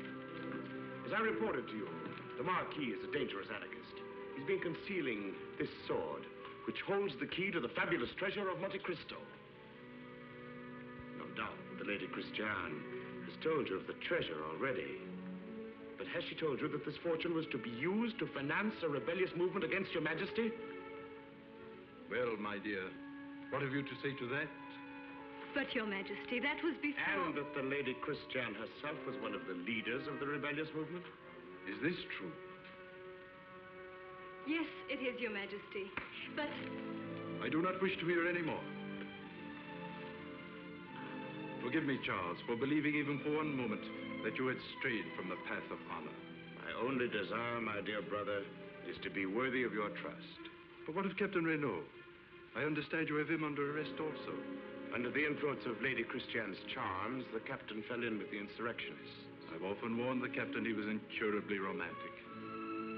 as I reported to you, the Marquis is a dangerous anarchist. He's been concealing this sword, which holds the key to the fabulous treasure of Monte Cristo. No doubt the Lady Christiane has told you of the treasure already. But has she told you that this fortune was to be used to finance a rebellious movement against Your Majesty? Well, my dear, what have you to say to that? But, Your Majesty, that was before... And that the Lady Christiane herself was one of the leaders of the rebellious movement? Is this true? Yes, it is, Your Majesty. But... I do not wish to hear any more. Forgive me, Charles, for believing even for one moment that you had strayed from the path of honor. My only desire, my dear brother, is to be worthy of your trust. But what of Captain Renault? I understand you have him under arrest also. Under the influence of Lady Christiane's charms, the captain fell in with the insurrectionists. I've often warned the captain he was incurably romantic.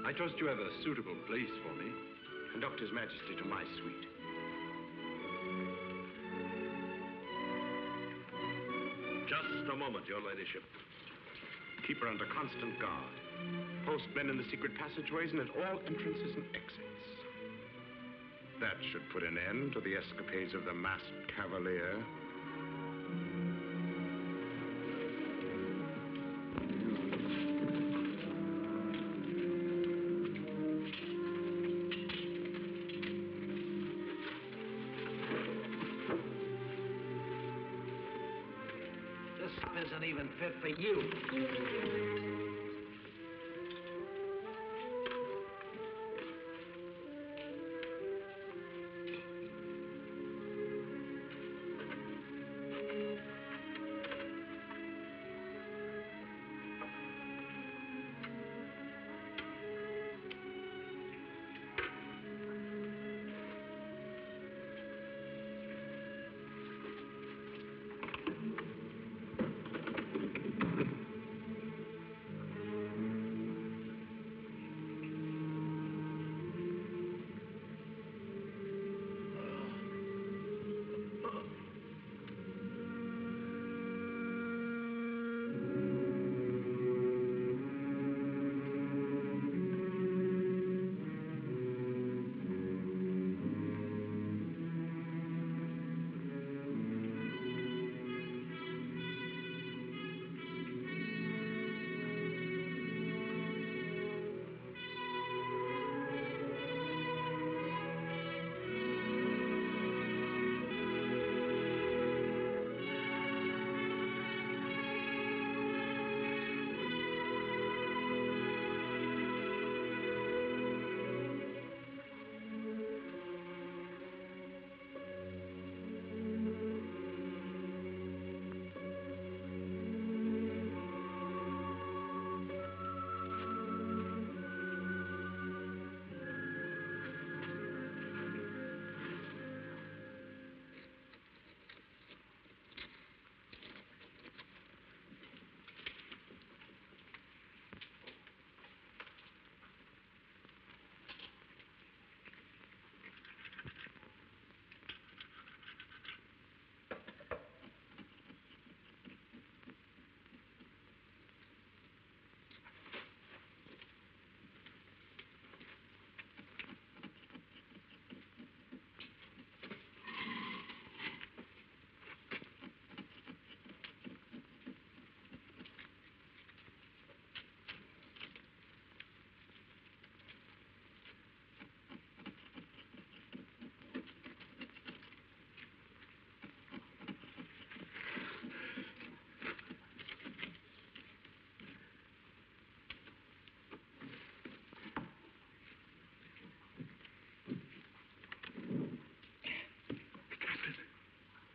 I trust you have a suitable place for me. Conduct His Majesty to my suite. Just a moment, your ladyship. Keep her under constant guard. Post men in the secret passageways and at all entrances and exits. That should put an end to the escapades of the masked cavalier. This isn't even fit for you.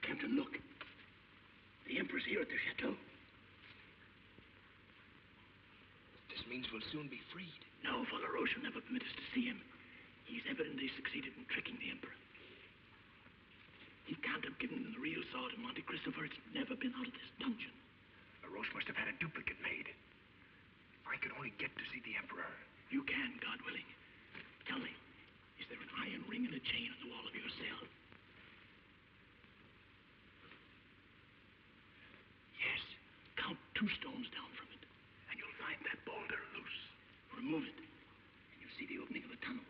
Captain, look. The Emperor's here at the chateau. This means we'll soon be freed. No, Father Roche will never permit us to see him. He's evidently succeeded in tricking the Emperor. He can't have given him the real sword of Monte Cristo, for it's never been out of this dungeon. Roche must have had a duplicate made. If I could only get to see the Emperor. You can, God willing. Tell me, is there an iron ring and a chain on the wall of your cell? Yes. Count 2 stones down from it, and you'll find that boulder loose. Remove it, and you'll see the opening of a tunnel.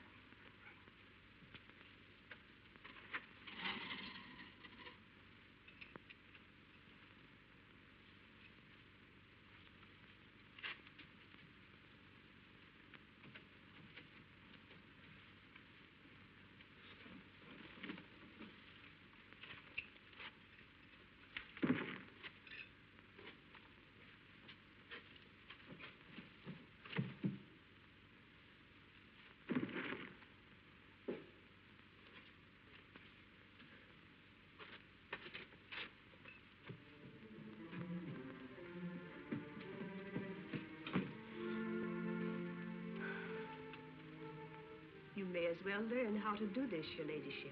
You may as well learn how to do this, your ladyship.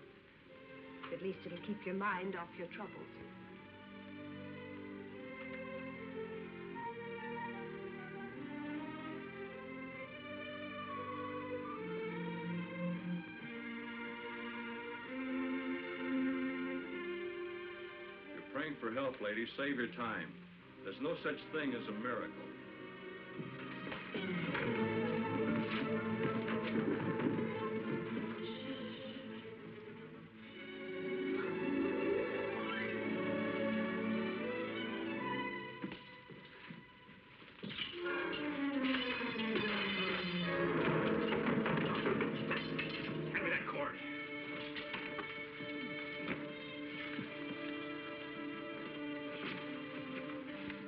At least it'll keep your mind off your troubles. You're praying for help, lady. Save your time. There's no such thing as a miracle.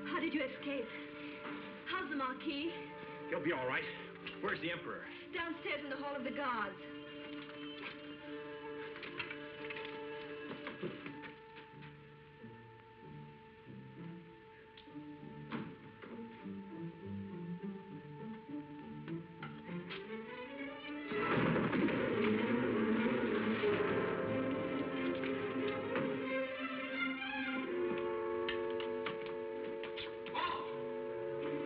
How did you escape? How's the Marquis? He'll be all right. Where's the Emperor? Downstairs in the Hall of the Guards.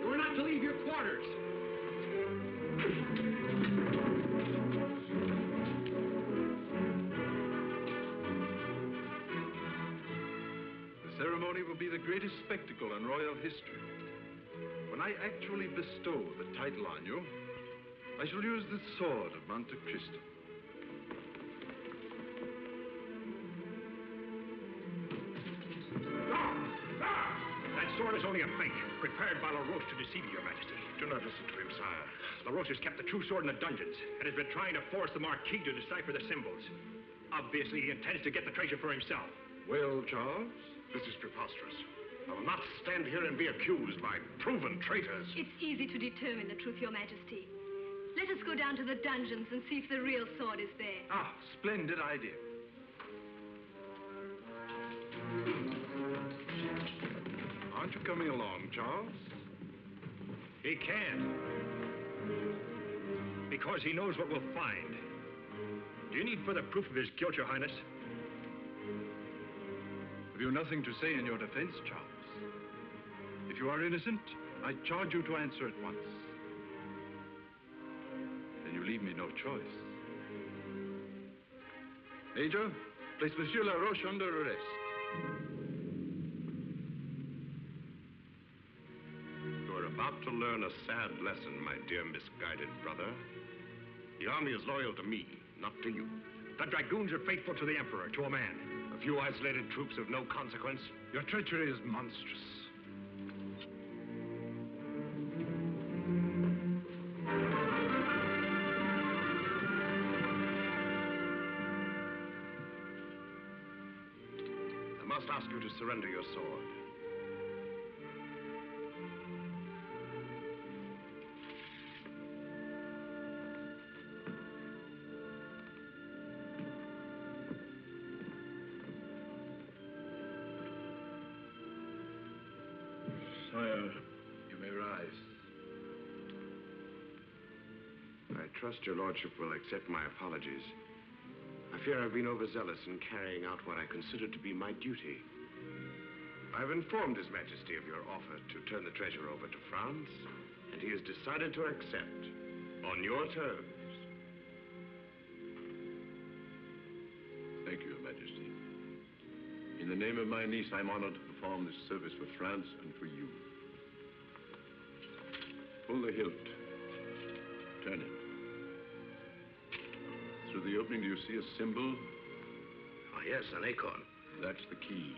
We're not to leave your quarters. The ceremony will be the greatest spectacle in royal history. When I actually bestow the title on you, I shall use the sword of Monte Cristo. That sword is only a fake, prepared by LaRoche to deceive you, Your Majesty. Do not listen to him, sire. LaRoche has kept the true sword in the dungeons and has been trying to force the Marquis to decipher the symbols. Obviously, he intends to get the treasure for himself. Well, Charles, this is preposterous. I will not stand here and be accused by proven traitors. It's easy to determine the truth, Your Majesty. Let us go down to the dungeons and see if the real sword is there. Ah, splendid idea. Aren't you coming along, Charles? He can't. Because he knows what we'll find. Do you need further proof of his guilt, Your Highness? Have you nothing to say in your defense, Charles? If you are innocent, I charge you to answer at once. Then you leave me no choice. Major, place Monsieur LaRoche under arrest. You are about to learn a sad lesson, my dear misguided brother. The army is loyal to me, not to you. The dragoons are faithful to the Emperor, to a man. A few isolated troops of no consequence. Your treachery is monstrous. I must ask you to surrender your sword. Sire, you may rise. I trust your lordship will accept my apologies. I fear I've been overzealous in carrying out what I consider to be my duty. I've informed His Majesty of your offer to turn the treasure over to France, and he has decided to accept on your terms. Thank you, Your Majesty. In the name of my niece, I'm honored to perform this service for France and for you. Pull the hilt. Turn it. Through the opening, do you see a symbol? Oh, yes, an acorn. That's the key.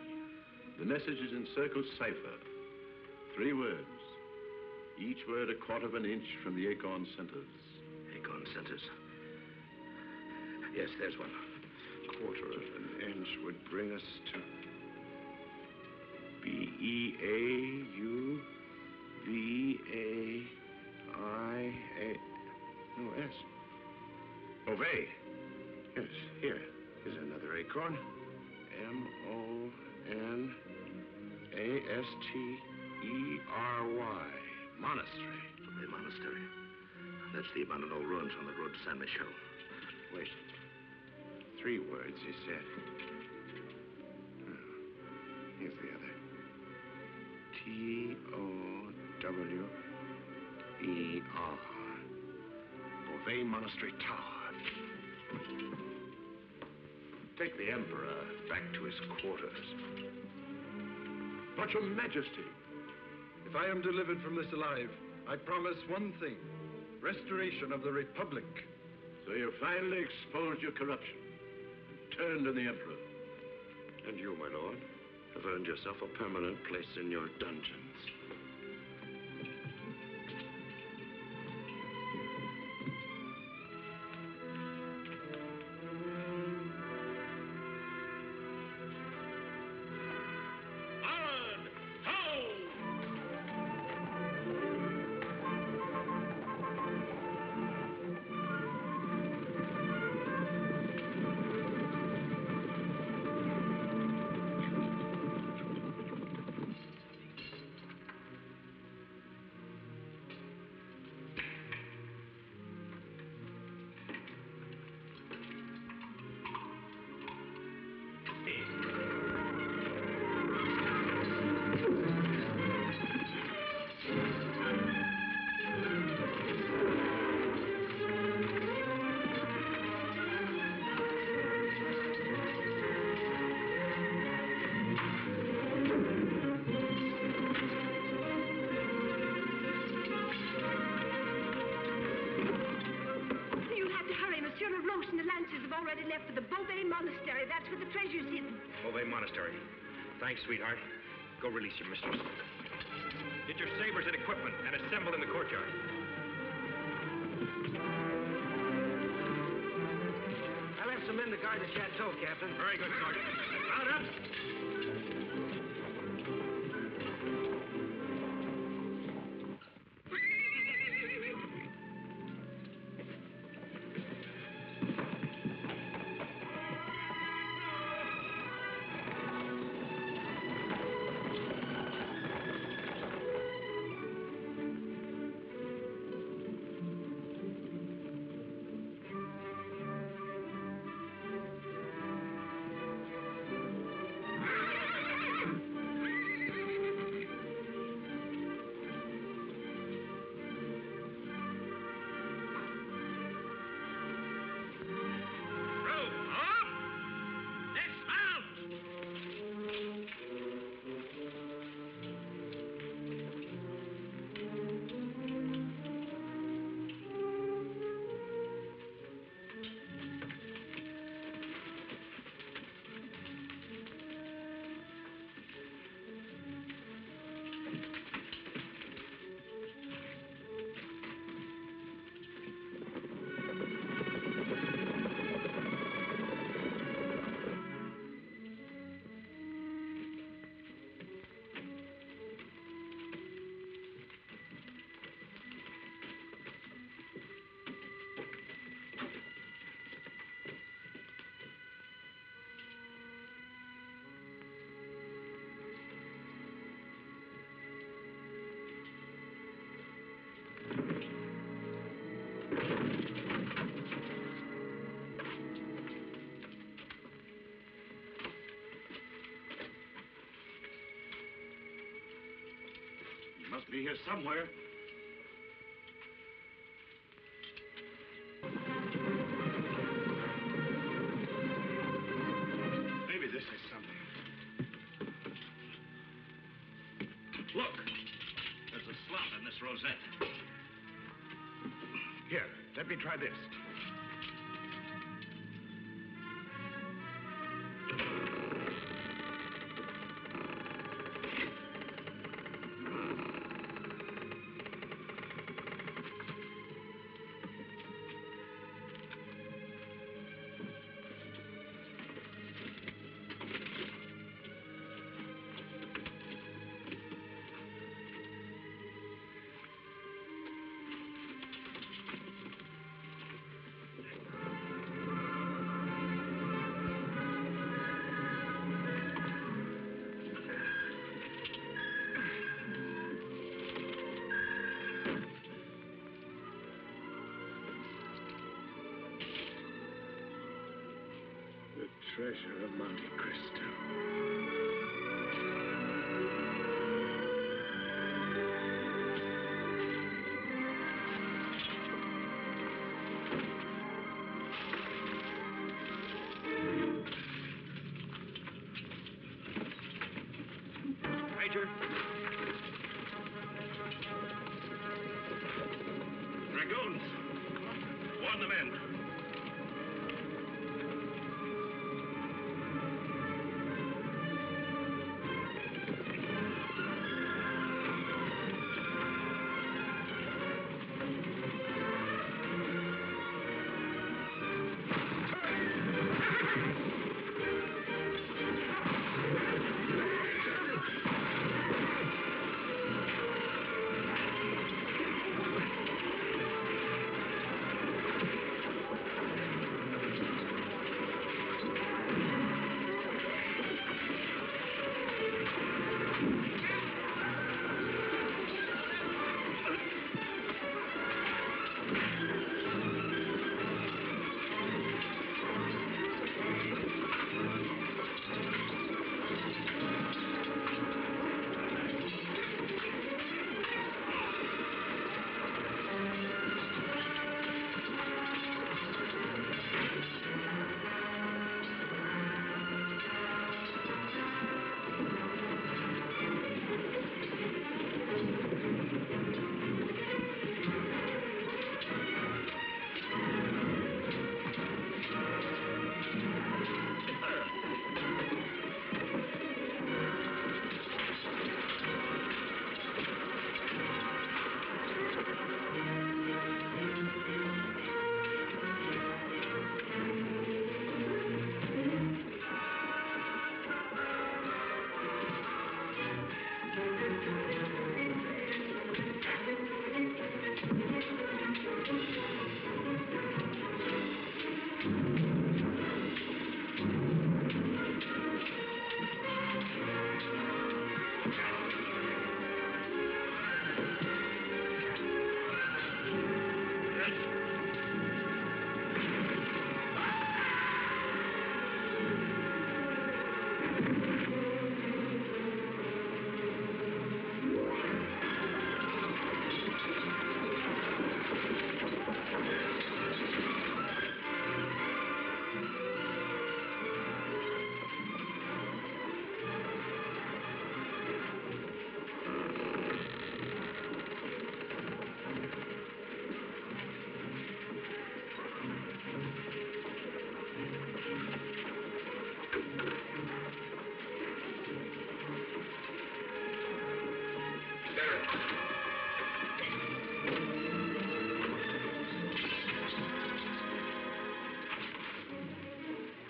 The message is in circle cipher. 3 words. Each word a quarter of an inch from the acorn centers. Acorn centers. Yes, there's one. Quarter of an inch would bring us to B-E-A-U-V-A-I-A. No, S. Ove. Yes, here is another acorn. M-O-N-A-S-T-E-R-Y. Monastery. The monastery. That's the abandoned old ruins on the road to San Michel. Wait. 3 words, he said. P-O-W-E-R. Beauvais Monastery Tower. Take the Emperor back to his quarters. But Your Majesty, if I am delivered from this alive, I promise one thing, restoration of the Republic. So you finally exposed your corruption and turned on the Emperor. And you, my lord, have earned yourself a permanent place in your dungeons. Beauvais Monastery. Thanks, sweetheart. Go release your mistress. Get your sabers and equipment and assemble in the courtyard. I left some men to guard the chateau, Captain. Very good, Sergeant. Mount up! Must be here somewhere. Maybe this is something. Look! There's a slot in this rosette. Here, let me try this. Treasure of Monte Cristo.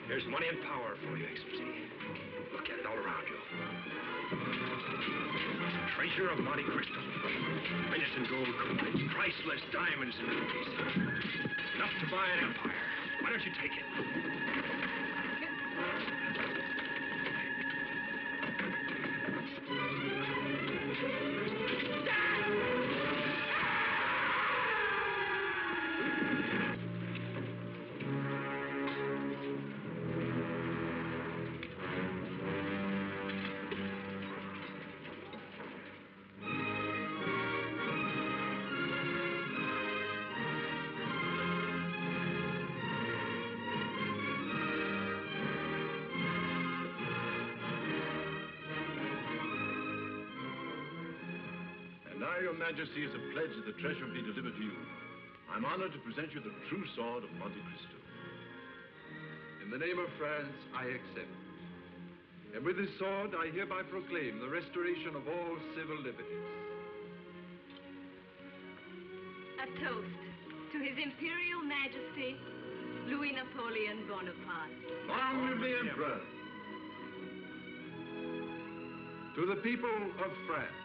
Here's money and power for you, Excellency. Look at it all around you. Treasure of Monte Cristo. Finished in gold coins, priceless diamonds and rubies. Enough to buy an empire. Why don't you take it? Now, Your Majesty, as a pledge that the treasure be delivered to you, I'm honored to present you the true sword of Monte Cristo. In the name of France, I accept. And with this sword, I hereby proclaim the restoration of all civil liberties. A toast to His Imperial Majesty, Louis Napoleon Bonaparte. Long live the Emperor! To the people of France,